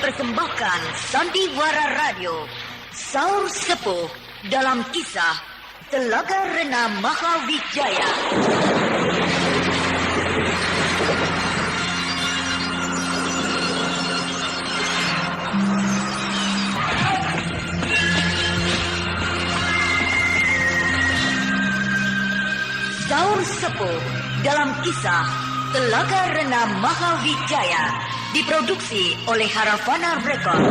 mempersembahkan Sandiwara Radio, Saur Sepuh dalam kisah Telaga Rena Mahawijaya. Saur Sepuh dalam kisah Telaga Rena Mahawijaya diproduksi oleh Haravana Record.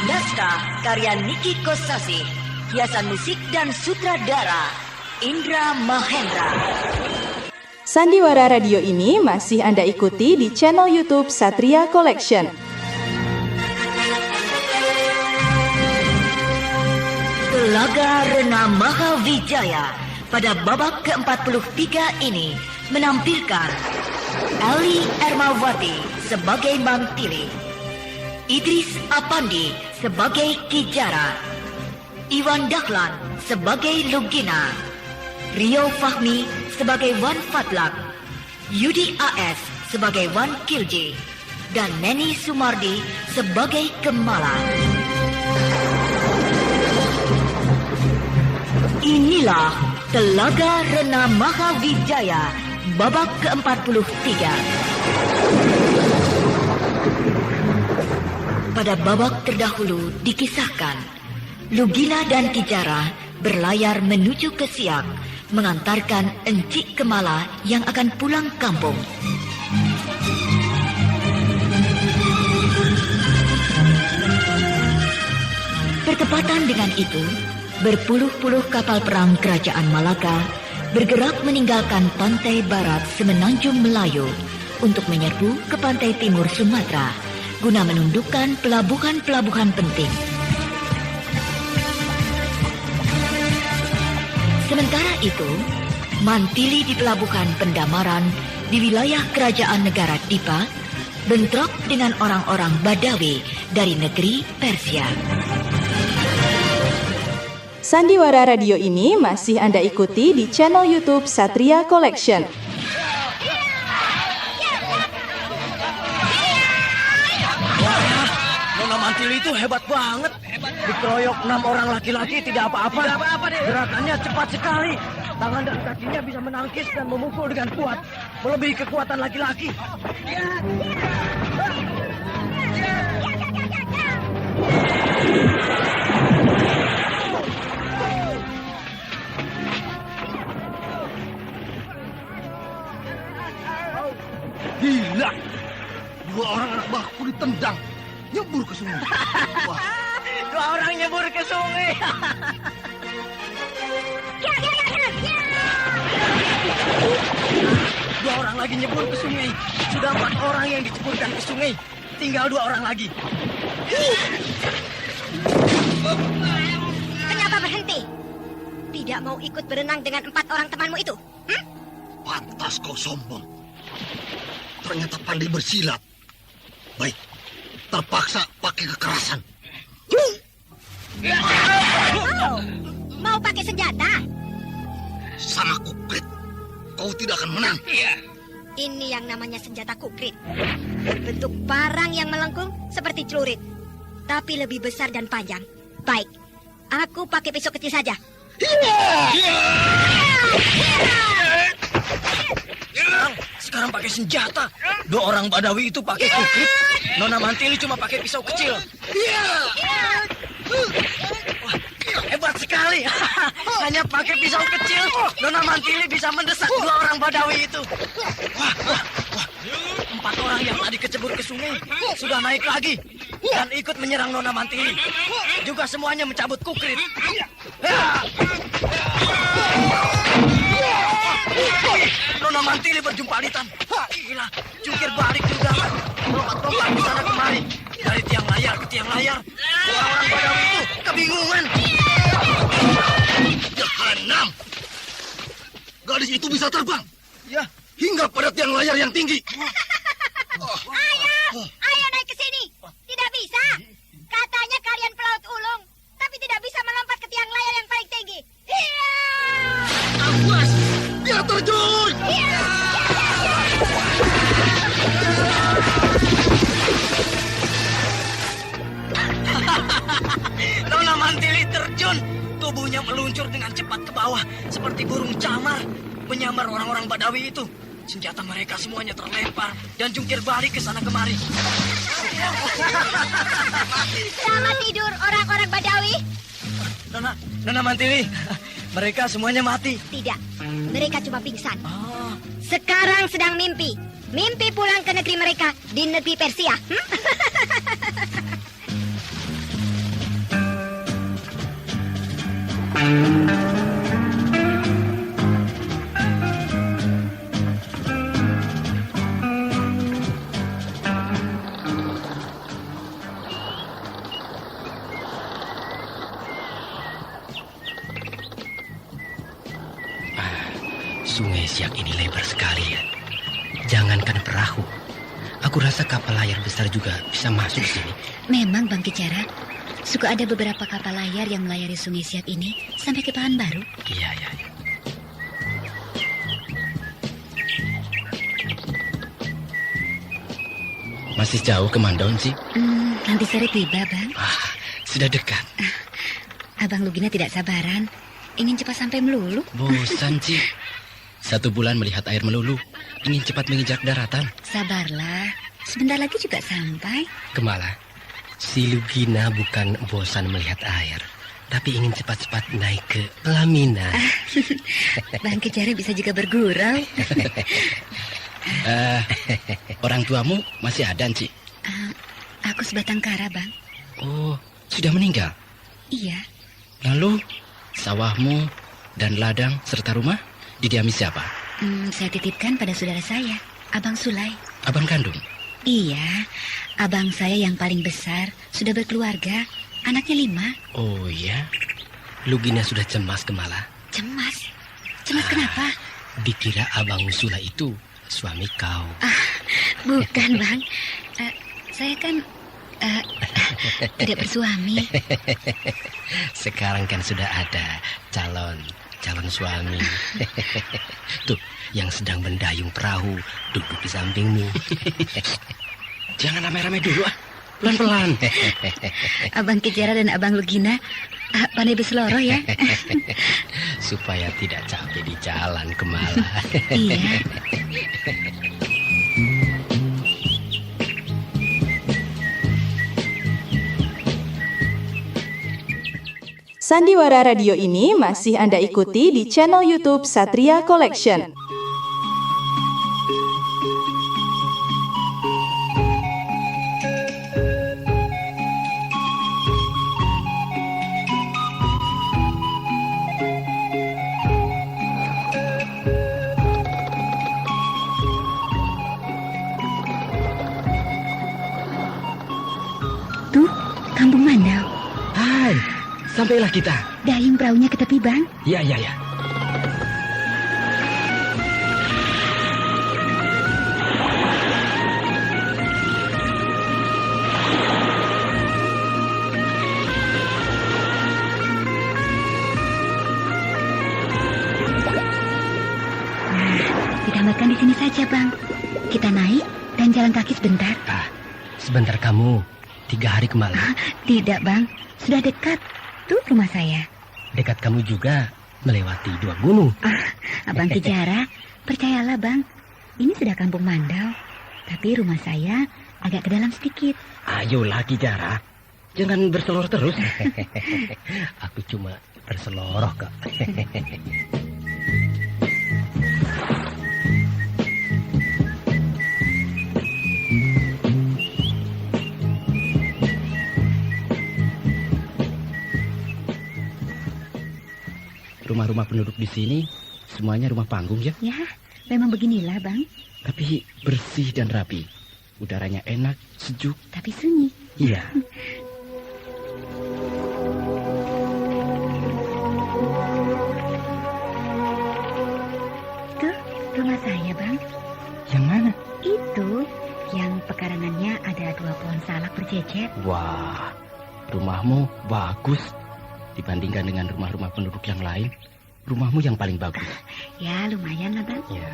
Naskah karya Niki Kosasih, hiasan musik dan sutradara Indra Mahendra. Sandiwara Radio ini masih Anda ikuti di channel YouTube Satria Collection. Telaga Rena Mahawijaya pada babak ke-43 ini menampilkan Ali Ermawati sebagai Mantili, Idris Apandi sebagai Kijara, Iwan Dahlan sebagai Lugina, Rio Fahmi sebagai Wan Fatlak, Yudi AS sebagai Wan Kilji, dan Neni Sumardi sebagai Kemala. Inilah Telaga Rena Mahawijaya babak ke-43. Pada babak terdahulu dikisahkan, Lugina dan Kijara berlayar menuju ke Siak, mengantarkan Encik Kemala yang akan pulang kampung. Bertepatan dengan itu, berpuluh-puluh kapal perang Kerajaan Malaka bergerak meninggalkan pantai barat Semenanjung Melayu untuk menyerbu ke pantai timur Sumatera guna menundukkan pelabuhan-pelabuhan penting. Sementara itu, Mantili di pelabuhan Pendamaran di wilayah Kerajaan Negara Dipa bentrok dengan orang-orang Badawi dari negeri Persia. Sandiwara Radio ini masih Anda ikuti di channel YouTube Satria Collection. Nona Mantili itu hebat banget. Dikeroyok 6 orang laki-laki tidak apa-apa. Gerakannya cepat sekali. Tangan dan kakinya bisa menangkis dan memukul dengan kuat, melebihi kekuatan laki-laki. Gila, 2 orang anak buahku ditendang, nyebur ke sungai. Wah. 2 orang nyebur ke sungai. Dua orang lagi nyebur ke sungai. Sudah 4 orang yang diceburkan ke sungai. Tinggal 2 orang lagi. Kenapa berhenti? Tidak mau ikut berenang dengan 4 orang temanmu itu? Pantas kau sombong. Ternyata pandai bersilat. Baik, terpaksa pakai kekerasan. Oh, mau pakai senjata? Sama Kukrit, kau tidak akan menang. Ini yang namanya senjata kukrit. Berbentuk parang yang melengkung seperti celurit, tapi lebih besar dan panjang. Baik, aku pakai pisau kecil saja. Sekarang pakai senjata. 2 orang Badawi itu pakai kukrit. Nona Mantili cuma pakai pisau kecil. Wah, hebat sekali. Hanya pakai pisau kecil, Nona Mantili bisa mendesak 2 orang Badawi itu. Wah. 4 orang yang tadi kecebur ke sungai sudah naik lagi dan ikut menyerang Nona Mantili. Juga semuanya mencabut kukrit. Nona Mantili berjumpalitan. Gila, jungkir balik juga. Lompat-lompat di sana kemari. Dari tiang layar ke tiang layar. Orang-orang Badawi itu kebingungan. Jahanam! Gadis itu bisa terbang. Ya, Hingga pada tiang layar yang tinggi. Ayo naik ke sini. Tidak bisa. Katanya kalian pelaut ulung, tapi tidak bisa melompat ke tiang layar yang paling tinggi. Awas! Dia terjun! Iya. semuanya meluncur dengan cepat ke bawah seperti burung camar menyambar orang-orang Badawi itu. Senjata mereka semuanya terlempar dan jungkir balik ke sana kemari. Selamat tidur orang-orang Badawi. Nona Mantili, mereka semuanya mati. Tidak, mereka cuma pingsan. Oh, Sekarang sedang mimpi. Mimpi pulang ke negeri mereka di negeri Persia. Sungai Siak ini lebar sekali ya. Jangankan perahu, aku rasa kapal layar besar juga bisa masuk sini. Memang Bang Kicara, suka ada beberapa kapal layar yang melayari Sungai Siak ini sampai ke Baru. Iya. Masih jauh ke Mandaun sih? Nanti sore tiba, Bang. Sudah dekat. Abang Lugina tidak sabaran, ingin cepat sampai melulu. Bosan sih. 1 bulan melihat air melulu, ingin cepat menginjak daratan. Sabarlah, sebentar lagi juga sampai. Kemala, si Lugina bukan bosan melihat air, tapi ingin cepat-cepat naik ke pelaminan. Bang Kicara bisa juga bergurau. Orang tuamu masih ada, Ci? Aku sebatang kara, Bang. Oh, sudah meninggal? Iya. Lalu, sawahmu dan ladang serta rumah didiami siapa? Saya titipkan pada saudara saya, Abang Sulai. Abang kandung? Iya, abang saya yang paling besar sudah berkeluarga, anaknya 5. Oh iya? Lugina sudah cemas, Kemala. Cemas? Cemas kenapa? Dikira Abang Sulai itu suami kau. Bukan, Bang. Saya kan tidak bersuami. Sekarang kan sudah ada calon suami. Tuh, yang sedang mendayung perahu duduk di sampingmu. Jangan rame-rame dulu, pelan-pelan. Abang Kicara dan Abang Lugina pandai berseloroh ya. Supaya tidak capek di jalan, Kemala. Iya. Sandiwara Radio ini masih Anda ikuti di channel YouTube Satria Collection. Tuh, Kampung Mandau. Hai, sampailah kita. Dayung perahunya ke tepi, Bang. Ya. Ditambahkan di sini saja, Bang. Kita naik dan jalan kaki sebentar. Sebentar kamu, 3 hari Kemala. Tidak, Bang. Sudah dekat. Tuh rumah saya. Dekat kamu juga melewati 2 gunung. Abang Kicara, percayalah, Bang. Ini sudah Kampung Mandau. Tapi rumah saya agak ke dalam sedikit. Ayolah Kijara, jangan berseloroh terus. Aku cuma berseloroh kok. Rumah-rumah penduduk di sini semuanya rumah panggung ya? Ya, memang beginilah, Bang. Tapi bersih dan rapi. Udaranya enak, sejuk. Tapi sunyi. Iya. Tuh, rumah saya, Bang. Yang mana? Itu, yang pekarangannya ada 2 pohon salak berjejer. Wah, rumahmu bagus. Dibandingkan dengan rumah-rumah penduduk yang lain, rumahmu yang paling bagus. Ya, lumayan lah, Bang. Ya,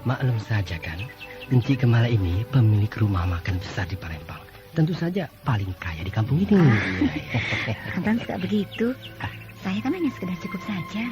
maklum saja kan. Enci Kemala ini pemilik rumah makan besar di Palembang. Tentu saja paling kaya di kampung ini. Abang suka begitu. Saya kan hanya sekedar cukup saja.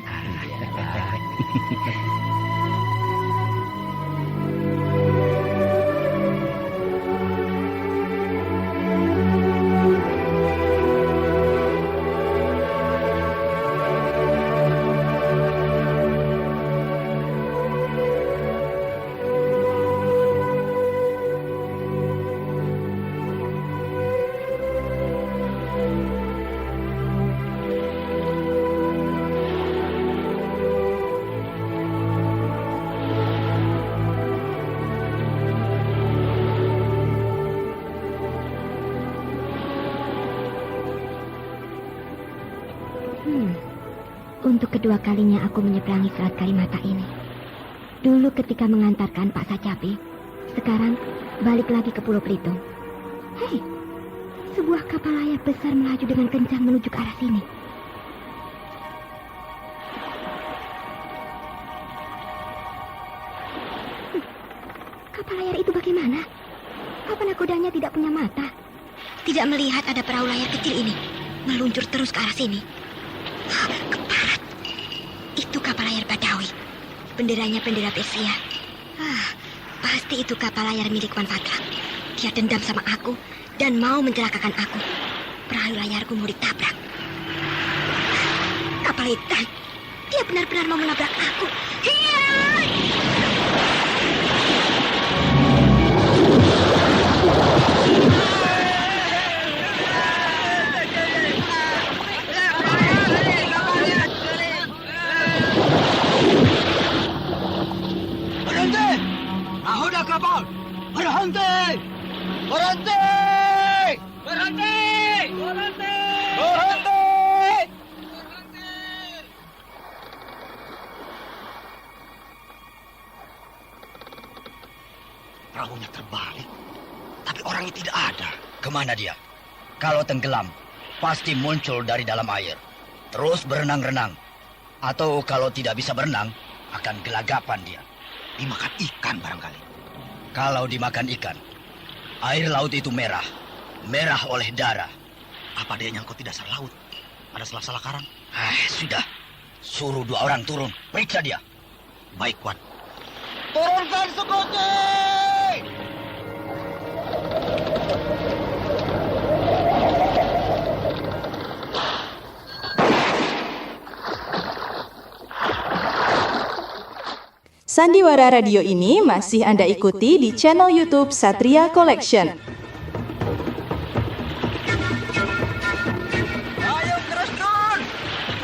Untuk kedua kalinya aku menyeberangi Selat Kalimata ini. Dulu ketika mengantarkan Pak Sacapi, sekarang balik lagi ke Pulau Belitung. Hei, sebuah kapal layar besar melaju dengan kencang menuju ke arah sini. Kapal layar itu bagaimana? Apa nakodanya tidak punya mata? Tidak melihat ada perahu layar kecil ini meluncur terus ke arah sini. Keparat. Itu kapal layar Badawi. Benderanya bendera Persia. Pasti itu kapal layar milik Wan Fatlak. Dia dendam sama aku dan mau mencelakakan aku. Perahu layarku mau ditabrak. Kapal hitam. Dia benar-benar mau menabrak aku. Hiya! Nahoda kapal! Berhenti! Berhenti! Berhenti! Berhenti! Berhenti! Perahunya terbalik, tapi orangnya tidak ada. Kemana dia? Kalau tenggelam, pasti muncul dari dalam air. Terus berenang-renang. Atau kalau tidak bisa berenang, akan gelagapan dia. Dimakan ikan barangkali. Kalau dimakan ikan, air laut itu merah. Merah oleh darah. Apa dia nyangkut di dasar laut? Ada salah-salah karang? Sudah. Suruh 2 orang turun. Periksa dia. Baik, Wan. Turunkan sekuti! Sandiwara Radio ini masih Anda ikuti di channel YouTube Satria Collection. Ayo terus turun.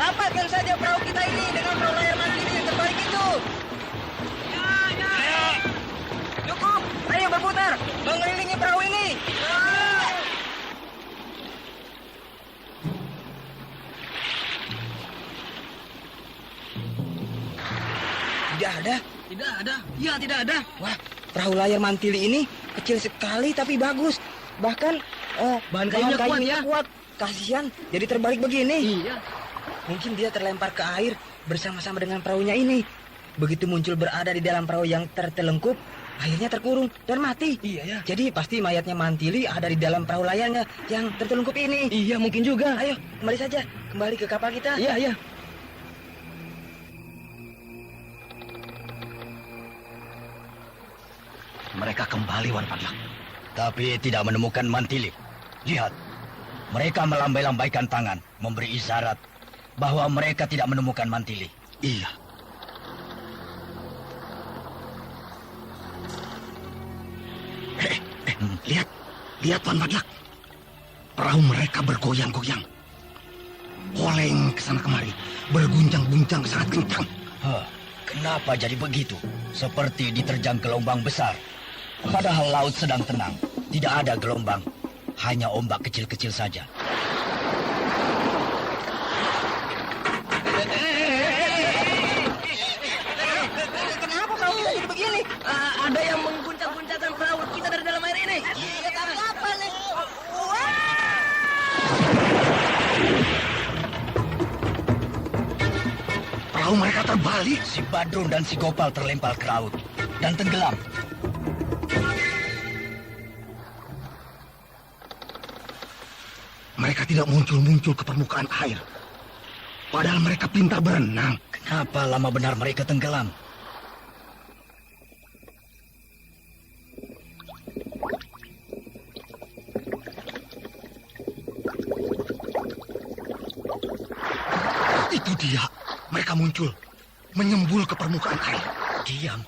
Rapatkan saja perahu kita ini dengan perahu layar mandiri yang terbaik itu. Ya. Cukup. Ayo berputar. Mengelilingi perahu ini. Tidak ada. Tidak ada. Ya, tidak ada. Wah, perahu layar mantili ini kecil sekali tapi bagus. Bahkan bahan kayunya kuat. Kasihan, jadi terbalik begini. Iya. Mungkin dia terlempar ke air bersama-sama dengan perahunya ini. Begitu muncul berada di dalam perahu yang tertelengkup, akhirnya terkurung dan mati. Iya ya. Jadi pasti mayatnya mantili ada di dalam perahu layarnya yang tertelungkup ini. Iya, mungkin juga. Ayo, kembali saja. Kembali ke kapal kita. Iya, iya. Mereka kembali, Wan Fatlak. Tapi tidak menemukan mantili. Lihat. Mereka melambai-lambaikan tangan, memberi isyarat bahwa mereka tidak menemukan mantili. Iya. Lihat. Lihat, Wan Fatlak. Perahu mereka bergoyang-goyang. Oleng ke sana kemari. Berguncang-guncang sangat kencang. Kenapa jadi begitu? Seperti diterjang gelombang besar. Padahal laut sedang tenang. Tidak ada gelombang. Hanya ombak kecil-kecil saja. Kenapa perahu kita jadi begini? Ada yang mengguncang-guncangkan perahu kita dari dalam air ini. Iya, tapi apa nih? Perahu mereka terbalik. Si Badrun dan si Gopal terlempar ke laut dan tenggelam. Mereka tidak muncul-muncul ke permukaan air. Padahal mereka pintar berenang. Kenapa lama benar mereka tenggelam? Itu dia. Mereka muncul. Menyembul ke permukaan air. Diam.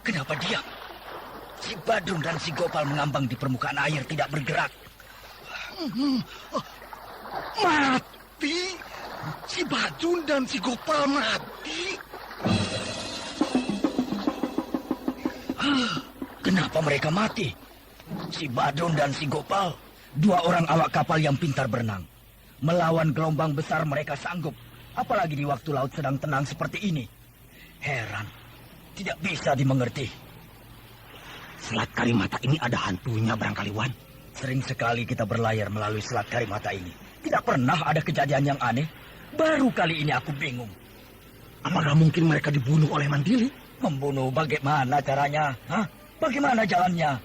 Kenapa diam? Si Badrun dan si Gopal mengambang di permukaan air, tidak bergerak. Mati? Si Badrun dan si Gopal mati? Kenapa mereka mati? Si Badrun dan si Gopal, dua orang awak kapal yang pintar berenang. Melawan gelombang besar mereka sanggup. Apalagi di waktu laut sedang tenang seperti ini. Heran, tidak bisa dimengerti. Selat Karimata ini ada hantunya barangkali, Wan. Sering sekali kita berlayar melalui Selat Karimata ini. Tidak pernah ada kejadian yang aneh. Baru kali ini aku bingung. Apakah mungkin mereka dibunuh oleh Mandili? Membunuh bagaimana caranya? Hah? Bagaimana jalannya?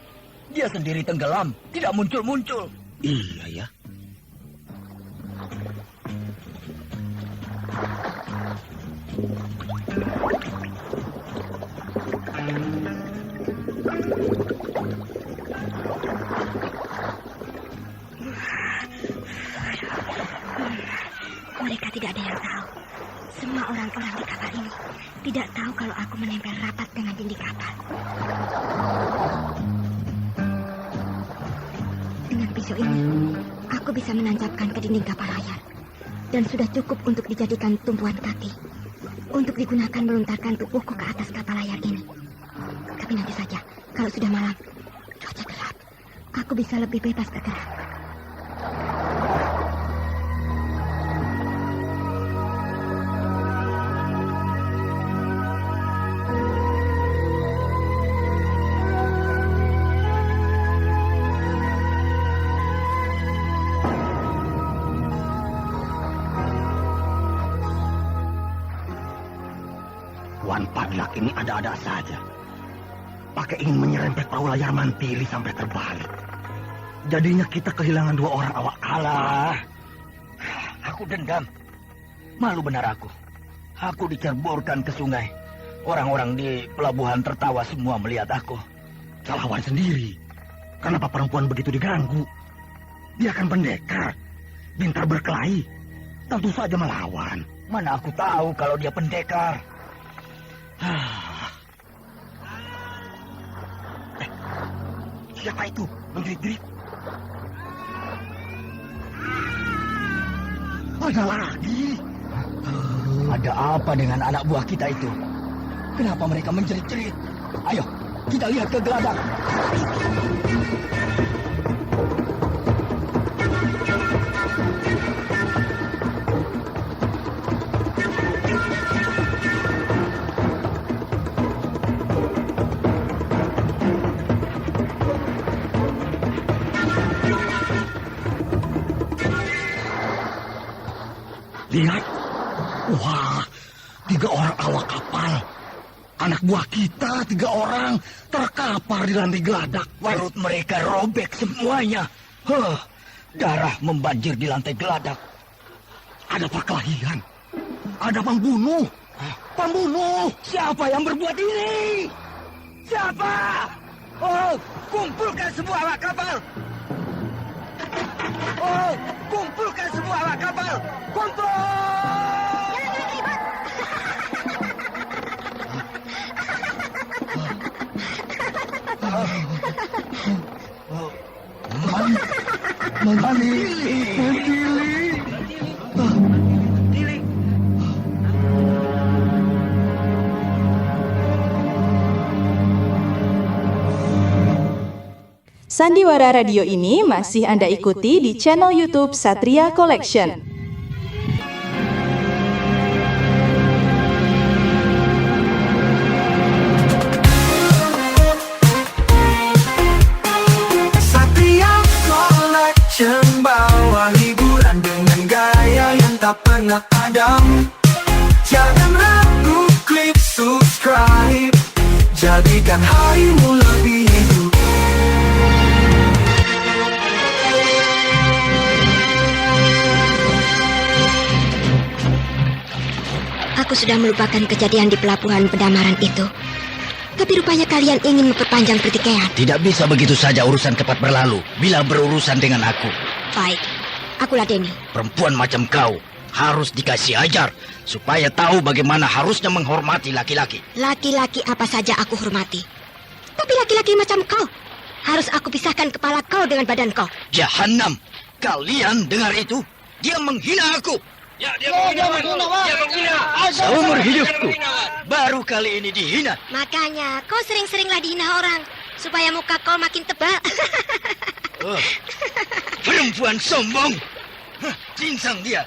Dia sendiri tenggelam, tidak muncul-muncul. Iya ya. Mereka tidak ada yang tahu. Semua orang-orang di kapal ini tidak tahu kalau aku menempel rapat dengan dinding kapal. Dengan pisau ini, aku bisa menancapkan ke dinding kapal layar. Dan sudah cukup untuk dijadikan tumpuan kaki. Untuk digunakan melontarkan tubuhku ke atas kapal layar ini. Tapi nanti saja, kalau sudah malam, cuaca gelap, aku bisa lebih bebas bergerak. Wan Padlak ini ada-ada saja. Pakai ingin menyerempet perahu layar Mantili sampai terbalik. Jadinya kita kehilangan dua orang awak Alah, aku dendam. Malu benar aku. Aku dicerburkan ke sungai. Orang-orang di pelabuhan tertawa semua melihat aku. Salah Wan sendiri. Kenapa perempuan begitu diganggu? Dia kan pendekar. Pintar berkelahi. Tentu saja melawan. Mana aku tahu kalau dia pendekar. Siapa itu? Menjerit-jerit. Ada lagi. Ada apa dengan anak buah kita itu? Kenapa mereka menjerit-jerit? Ayo, kita lihat ke geladak. Lihat. Wah, 3 orang awak kapal. Anak buah kita 3 orang terkapar di lantai geladak. Perut mereka robek semuanya. Darah membanjir di lantai geladak. Ada perkelahian. Ada pembunuh. Pembunuh. Siapa yang berbuat ini? Siapa? Oh, kumpulkan semua awak kapal. Oh, kumpulkan semua awak kapal. Kumpul! Mandili. Sandiwara Radio ini masih Anda ikuti di channel YouTube Satria Collection. Satria Collection bawa hiburan dengan gaya yang tak pernah padam. Jangan ragu, klik subscribe. Jadikan harimu lebih hidup. aku sudah melupakan kejadian di pelabuhan Pendamaran itu. Tapi rupanya kalian ingin memperpanjang pertikaian. Tidak bisa begitu saja urusan cepat berlalu bila berurusan dengan aku. Baik, akulah Deni. Perempuan macam kau harus dikasih ajar supaya tahu bagaimana harusnya menghormati laki-laki. Laki-laki apa saja aku hormati. Tapi laki-laki macam kau, harus aku pisahkan kepala kau dengan badan kau. Jahanam, kalian dengar itu? Dia menghina aku. Ya, dia menghina. Seumur hidupku baru kali ini dihina. Makanya kau sering-seringlah dihina orang supaya muka kau makin tebal. Oh, perempuan sombong. Cincang dia.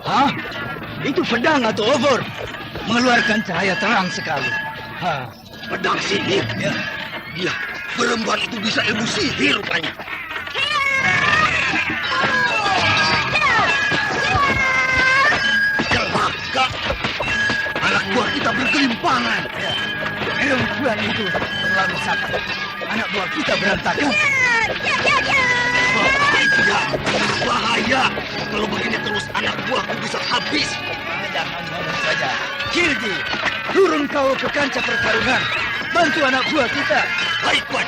Hah? Itu pedang atau obor? Mengeluarkan cahaya terang sekali. Pedang sihir. Ya. Dia, perempuan itu bisa ilmu sihir rupanya. Celaka. Anak buah kita bergelimpangan. Perempuan itu terlalu sakit. Anak buah kita berantakan. Bahaya. Kalau begini terus anak buahku bisa habis. Jangan ngomong saja. Kildi, turun kau ke kancah pertarungan. Bantu anak buah kita. Baik, Tuan.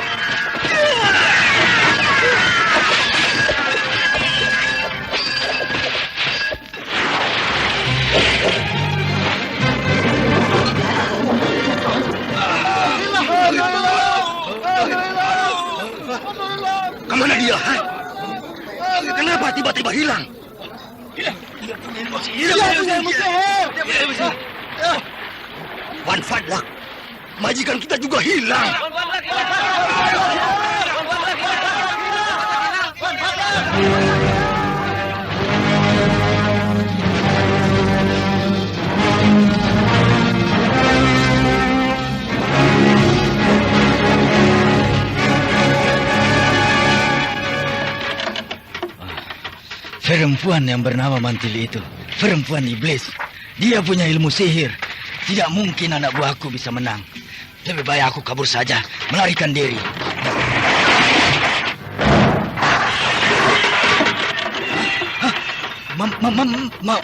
Kemana dia? Kenapa tiba-tiba hilang? Dia punya ilmu sihir. Wan Fadlak, majikan kita juga hilang. Perempuan yang bernama Mantili itu, perempuan iblis. Dia punya ilmu sihir. Tidak mungkin anak buahku bisa menang. Lebih baik aku kabur saja, melarikan diri.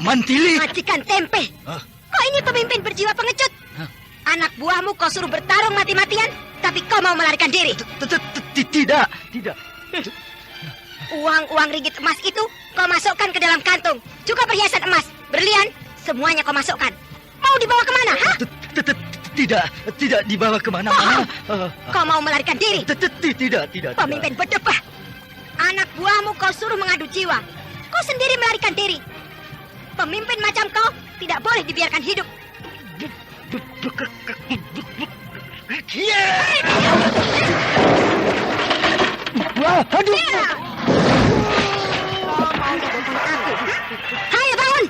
Mantili? Majikan tempe. Kau ini pemimpin berjiwa pengecut. Anak buahmu kau suruh bertarung mati-matian, tapi kau mau melarikan diri. Tidak. Uang-uang ringgit emas itu kau masukkan ke dalam kantung. Juga perhiasan emas, berlian, semuanya kau masukkan. Mau dibawa kemana, ha? Tidak dibawa kemana-mana. Kau mau melarikan diri? Tidak. Pemimpin berdebah. Anak buahmu kau suruh mengadu jiwa. Kau sendiri melarikan diri. Pemimpin macam kau tidak boleh dibiarkan hidup. Aduh. Hai, bangun!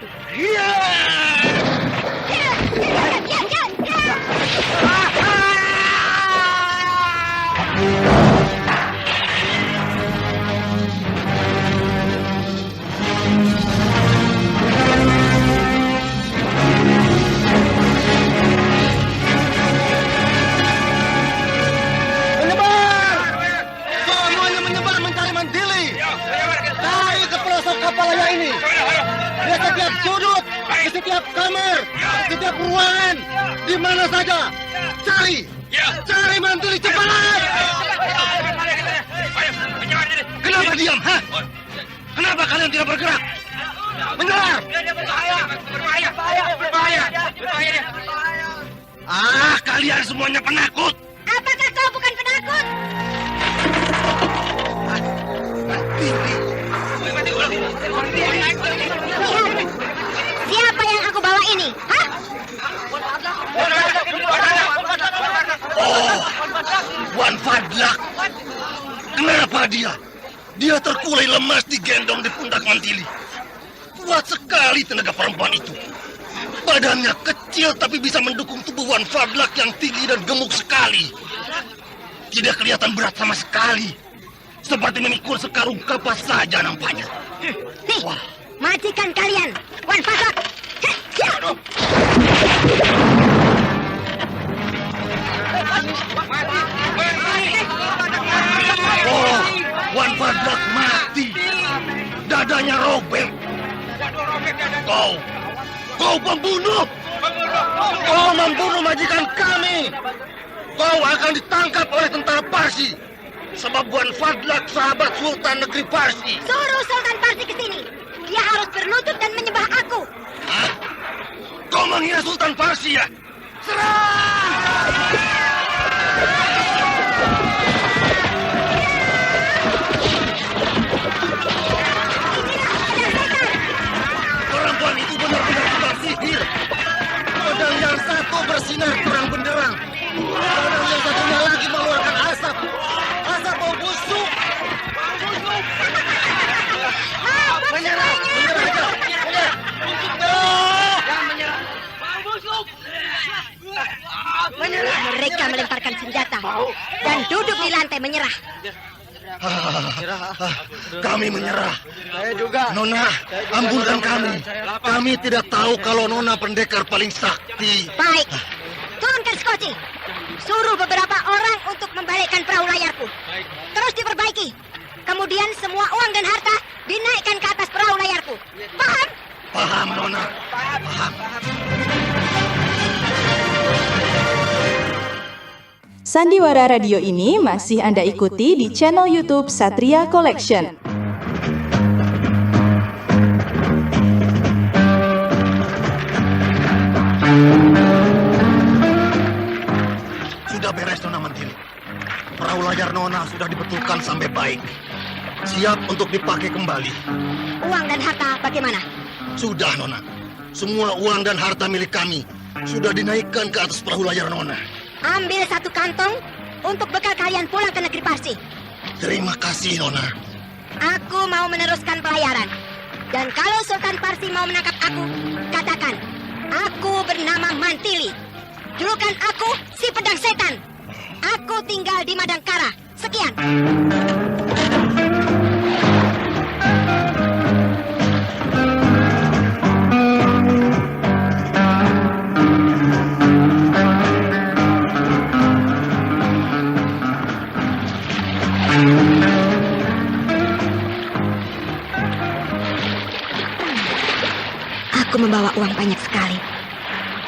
Setiap kamar, setiap ruangan, di mana saja. Cari Mantili cepat. Kenapa diam, ha? Kenapa kalian tidak bergerak? Benar. Berbahaya. Kalian semuanya penakut. Apakah kau bukan penakut? Siapa yang aku bawa ini? Hah? Oh, Wan Fadlak. Kenapa dia? Dia terkulai lemas digendong di pundak Mantili. Kuat sekali tenaga perempuan itu. Badannya kecil tapi bisa mendukung tubuh Wan Fadlak yang tinggi dan gemuk sekali. Tidak kelihatan berat sama sekali. Seperti memikul sekarung kapas saja nampaknya. Nih, majikan kalian, Wan Fadlak. dadanya robek. Kau pembunuh. Kau membunuh majikan kami. Kau akan ditangkap oleh tentara Parsi. Sebab Wan Fadlak sahabat Sultan negeri Parsi. Suruh Sultan Parsi ke sini. Dia harus berlutut dan menyembah aku. Hah? Kau menghina Sultan Parsi ya? Serang! Perempuan itu benar-benar tukang sihir. Pedang yang satu bersinar terang benderang. Pedang yang satunya lagi mengeluarkan asap. Asap bau busuk. Menyerah aja. Menyerah. Mereka melemparkan senjata dan duduk di lantai menyerah. Kami menyerah. Saya juga. Nona, ampunkan kami. Kami tidak tahu kalau Nona pendekar paling sakti. Baik, turunkan skoci. Suruh beberapa orang untuk membalikkan perahu layarku. Terus diperbaiki. Kemudian semua uang dan harta dinaikkan ke atas perahu layarku. Paham? Paham, Nona. Paham. Sandiwara Radio ini masih Anda ikuti di channel YouTube Satria Collection. Sudah beres, Nona Mantili. Perahu layar Nona sudah dibetulkan sampai baik. Siap untuk dipakai kembali. Uang dan harta bagaimana? Sudah, Nona. Semua uang dan harta milik kami sudah dinaikkan ke atas perahu layar Nona. Ambil satu kantong untuk bekal kalian pulang ke negeri Parsi. Terima kasih, Nona. Aku mau meneruskan pelayaran. Dan kalau Sultan Parsi mau menangkap aku, katakan, aku bernama Mantili. Julukan aku si pedang setan. Aku tinggal di Madangkara. Sekian. Aku membawa uang banyak sekali.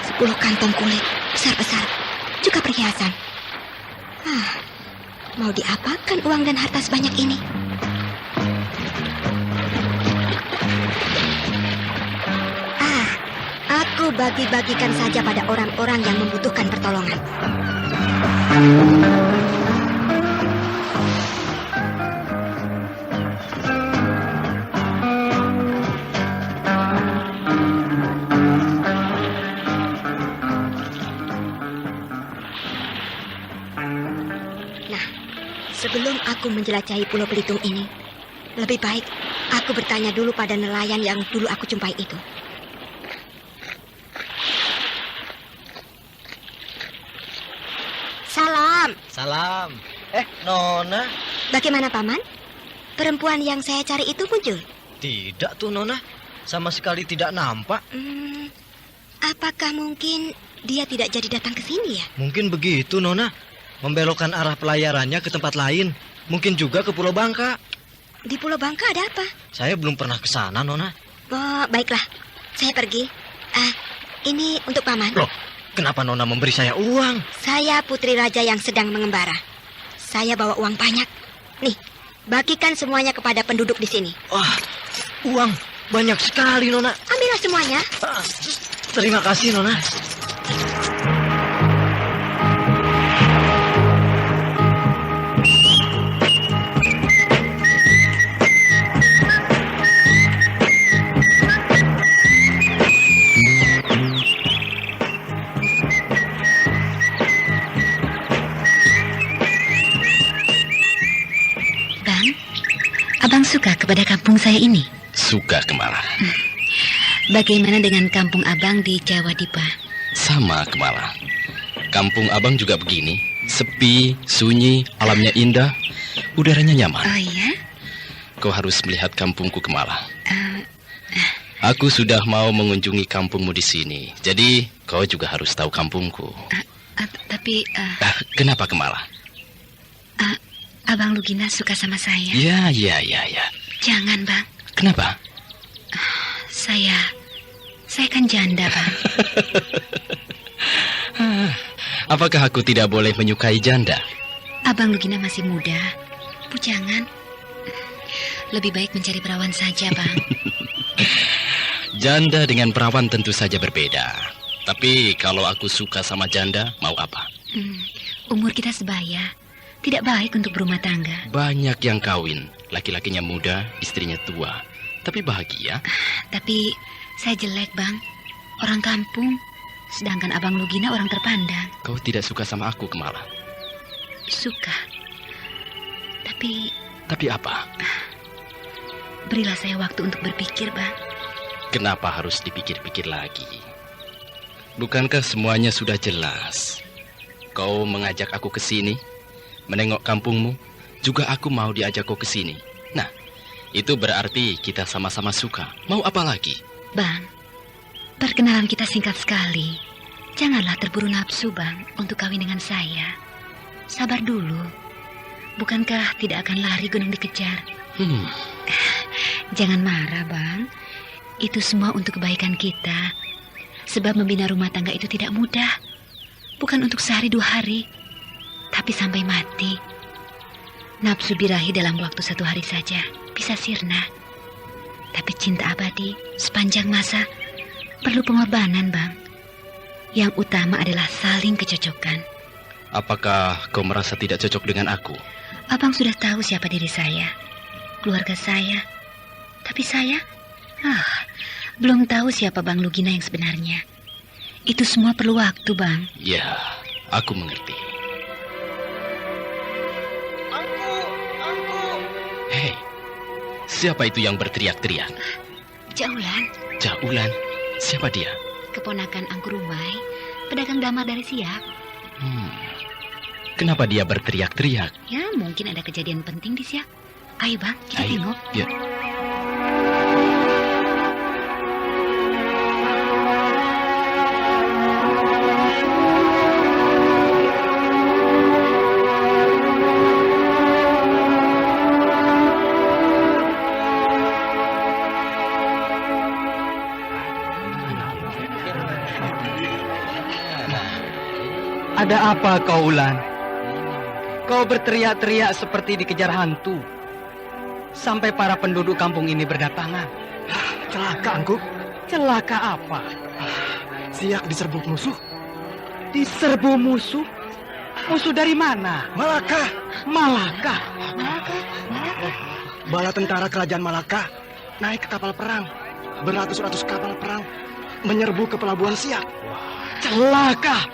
10 kantong kulit besar-besar, juga perhiasan. Mau diapakan uang dan harta sebanyak ini? Aku bagi-bagikan saja pada orang-orang yang membutuhkan pertolongan. Sebelum aku menjelajahi Pulau Belitung ini, lebih baik aku bertanya dulu pada nelayan yang dulu aku jumpai itu. Salam. Salam. Nona. Bagaimana, Paman? Perempuan yang saya cari itu muncul? Tidak tuh, Nona. Sama sekali tidak nampak. Apakah mungkin dia tidak jadi datang ke sini ya? Mungkin begitu, Nona. Membelokkan arah pelayarannya ke tempat lain. Mungkin juga ke Pulau Bangka. Di Pulau Bangka ada apa? Saya belum pernah ke sana, Nona. Oh, baiklah. Saya pergi. Ini untuk Paman. Loh, kenapa Nona memberi saya uang? Saya putri raja yang sedang mengembara. Saya bawa uang banyak. Nih, bagikan semuanya kepada penduduk di sini. Wah, uang banyak sekali, Nona. Ambillah semuanya. Terima kasih, Nona. Abang suka kepada kampung saya ini? Suka, Kemala. Bagaimana dengan kampung abang di Jawa Dipa? Sama, Kemala. Kampung abang juga begini. Sepi, sunyi, alamnya indah, udaranya nyaman. Oh iya? Kau harus melihat kampungku, Kemala. Aku sudah mau mengunjungi kampungmu di sini. Jadi, kau juga harus tahu kampungku. Tapi... Kenapa, Kemala? Abang Lugina suka sama saya? Ya. Jangan, Bang. Kenapa? Saya kan janda, Bang. Apakah aku tidak boleh menyukai janda? Abang Lugina masih muda, bujangan. Lebih baik mencari perawan saja, Bang. Janda dengan perawan tentu saja berbeda. Tapi kalau aku suka sama janda, mau apa? Umur kita sebaya. Tidak baik untuk berumah tangga. Banyak yang kawin. Laki-lakinya muda, istrinya tua. Tapi bahagia. Tapi saya jelek, Bang. Orang kampung. Sedangkan Abang Lugina orang terpandang. Kau tidak suka sama aku, Kemala? Suka. Tapi apa? Berilah saya waktu untuk berpikir, Bang. Kenapa harus dipikir-pikir lagi? Bukankah semuanya sudah jelas? Kau mengajak aku ke sini, menengok kampungmu, juga aku mau diajak kau ke sini. Nah, itu berarti kita sama-sama suka. Mau apa lagi? Bang, perkenalan kita singkat sekali. Janganlah terburu nafsu, Bang, untuk kawin dengan saya. Sabar dulu. Bukankah tidak akan lari gunung dikejar? Jangan marah, Bang. Itu semua untuk kebaikan kita. Sebab membina rumah tangga itu tidak mudah. Bukan untuk sehari 2 hari, tapi sampai mati. Nafsu birahi dalam waktu 1 hari saja bisa sirna. Tapi cinta abadi sepanjang masa perlu pengorbanan, Bang. Yang utama adalah saling kecocokan. Apakah kau merasa tidak cocok dengan aku? Abang sudah tahu siapa diri saya, keluarga saya. Tapi saya, belum tahu siapa Bang Lugina yang sebenarnya. Itu semua perlu waktu, Bang. Ya, aku mengerti. Hei, siapa itu yang berteriak-teriak? Jaulan. Jaulan? Siapa dia? Keponakan Angku Rumai, pedagang damar dari Siak. Kenapa dia berteriak-teriak? Ya, mungkin ada kejadian penting di Siak. Ayo, Bang, kita tengok. Ya. Ada apa kau, Ulan? Kau berteriak-teriak seperti dikejar hantu. Sampai para penduduk kampung ini berdatangan. Celaka, Angku. Celaka apa? Siak diserbu musuh. Diserbu musuh? Musuh dari mana? Malaka. Malaka? Bala tentara kerajaan Malaka naik ke kapal perang. Beratus-ratus kapal perang menyerbu ke pelabuhan Siak. Celaka!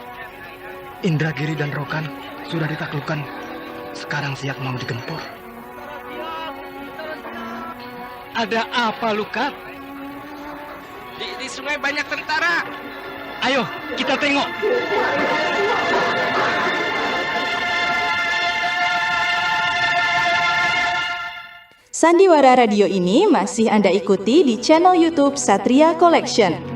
Indragiri dan Rokan sudah ditaklukkan. Sekarang Siak mau digempur. Ada apa, Lukat? Di sungai banyak tentara. Ayo, kita tengok. Sandiwara Radio ini masih Anda ikuti di channel YouTube Satria Collection.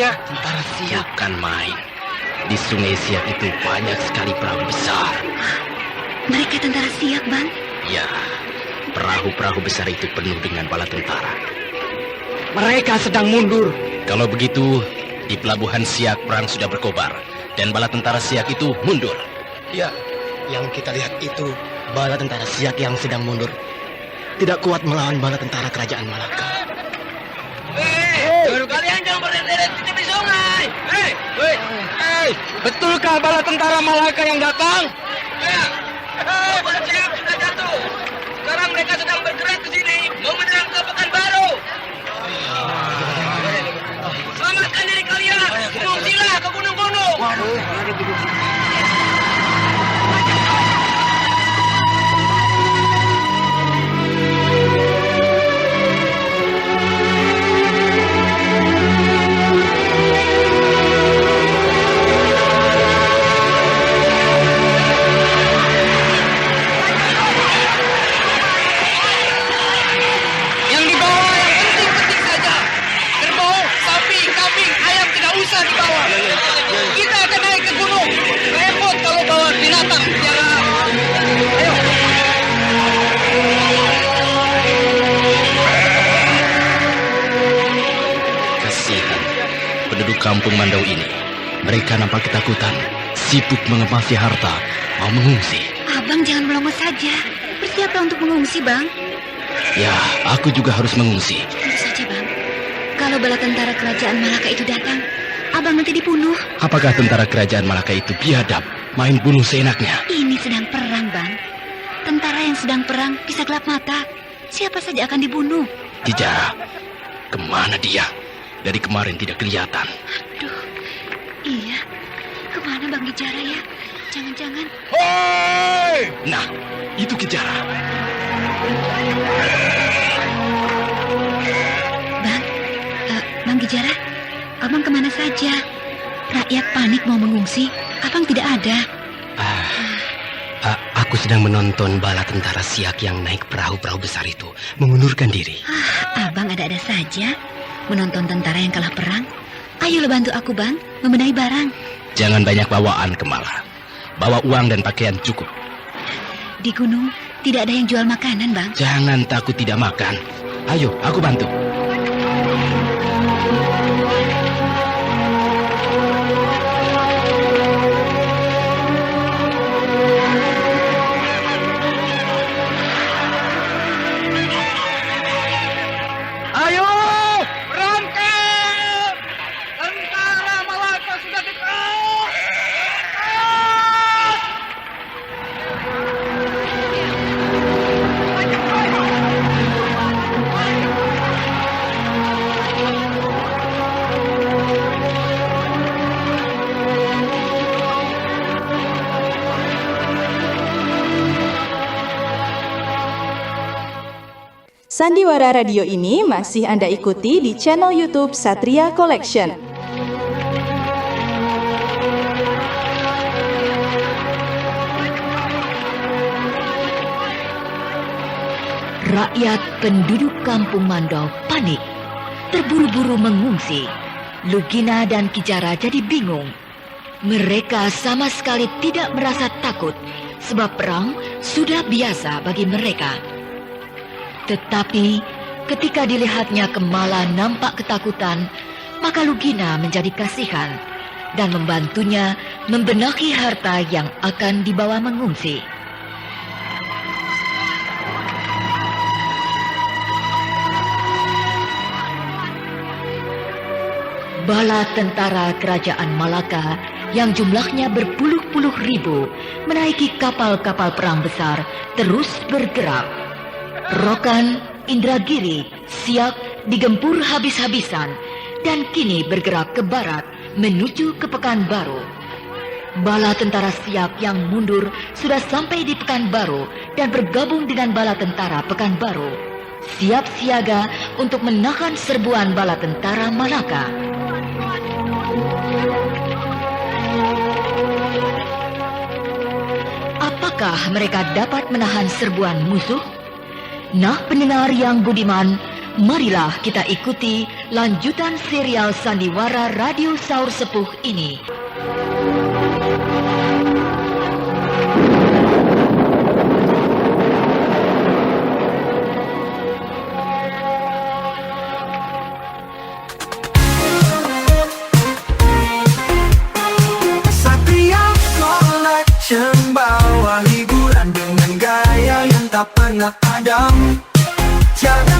Tentara Siak kan main. Di sungai Siak itu banyak sekali perahu besar. Mereka tentara Siak, Bang? Ya, perahu-perahu besar itu penuh dengan bala tentara. Mereka sedang mundur. Kalau begitu, di pelabuhan Siak perang sudah berkobar. Dan bala tentara Siak itu mundur. Ya, yang kita lihat itu bala tentara Siak yang sedang mundur. Tidak kuat melawan bala tentara kerajaan Malaka. Kalian jangan berderet di tepi sungai. Betulkah bala tentara Malaka yang datang? Bala Siak sudah jatuh. Sekarang mereka sedang bergerak ke sini, mau menyerang ke Pekanbaru. Selamatkan diri kalian. Mengungsilah ke gunung-gunung. penduduk kampung Mandau ini. Mereka nampak ketakutan, sibuk mengemasi harta, mau mengungsi. Abang jangan melongo saja. Bersiaplah untuk mengungsi, Bang. Ya, aku juga harus mengungsi. Tentu saja, Bang. Kalau bala tentara kerajaan Malaka itu datang, Abang nanti dibunuh. Apakah tentara kerajaan Malaka itu biadab, main bunuh seenaknya? Ini sedang perang, Bang. Tentara yang sedang perang bisa gelap mata. Siapa saja akan dibunuh. Kijara, kemana dia? Dari kemarin tidak kelihatan. Aduh, iya. Kemana Bang Kijara ya? Jangan-jangan... Hoi! Nah, itu Kijara. Bang Kijara, Abang kemana saja? Rakyat panik mau mengungsi. Abang tidak ada. Aku sedang menonton bala tentara Siak yang naik perahu-perahu besar itu mengundurkan diri. Abang ada-ada saja menonton tentara yang kalah perang. Ayolah bantu aku, Bang, membenahi barang. Jangan banyak bawaan, Kemala. Bawa uang dan pakaian cukup. Di gunung tidak ada yang jual makanan, Bang. Jangan takut tidak makan. Ayo, aku bantu. Ayo, berangkat! Tentara Malaka sudah dekat! Sandiwara Radio ini masih Anda ikuti di channel YouTube Satria Collection. Rakyat penduduk kampung Mandau panik, terburu-buru mengungsi. Lugina dan Kijara jadi bingung. Mereka sama sekali tidak merasa takut, sebab perang sudah biasa bagi mereka. Tetapi ketika dilihatnya Kemala nampak ketakutan, maka Lugina menjadi kasihan dan membantunya membenahi harta yang akan dibawa mengungsi. Bala tentara kerajaan Malaka yang jumlahnya berpuluh-puluh ribu menaiki kapal-kapal perang besar terus bergerak. Rokan, Indragiri, Siak digempur habis-habisan dan kini bergerak ke barat menuju ke Pekanbaru. Bala tentara Siak yang mundur sudah sampai di Pekanbaru dan bergabung dengan bala tentara Pekanbaru, siap siaga untuk menahan serbuan bala tentara Malaka. Apakah mereka dapat menahan serbuan musuh? Nah, pendengar yang budiman, marilah kita ikuti lanjutan serial Sandiwara Radio Saur Sepuh ini. Satria Collection bawa hiburan dengan gaya yang tak pernah padam. Jangan